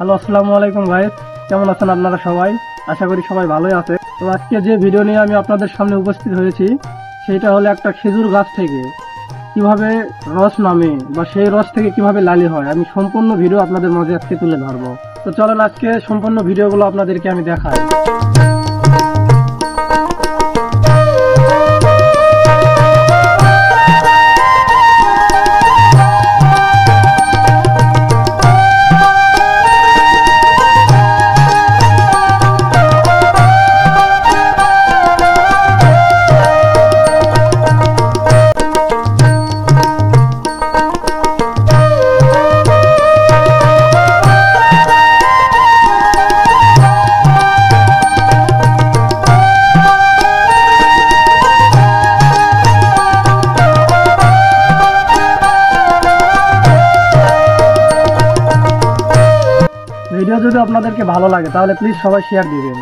Hello, আসসালামু আলাইকুম ভাই। কেমন আছেন আপনারা সবাই? আশা করি সবাই ভালোই আছে। তো আজকে যে ভিডিও নিয়ে আমি আপনাদের সামনে উপস্থিত হয়েছি সেটা হলো একটা খেজুর গাছ থেকে কিভাবে রস নামে বা সেই রস থেকে কিভাবে লালি হয়, আমি সম্পূর্ণ ভিডিও আপনাদের মাঝে আজকে তুলে ধরবো। তো চলেন আজকে সম্পূর্ণ ভিডিওগুলো আপনাদেরকে আমি দেখাই। ভিডিও যদি আপনাদেরকে ভালো লাগে তাহলে প্লিজ সবাই শেয়ার দিবেন।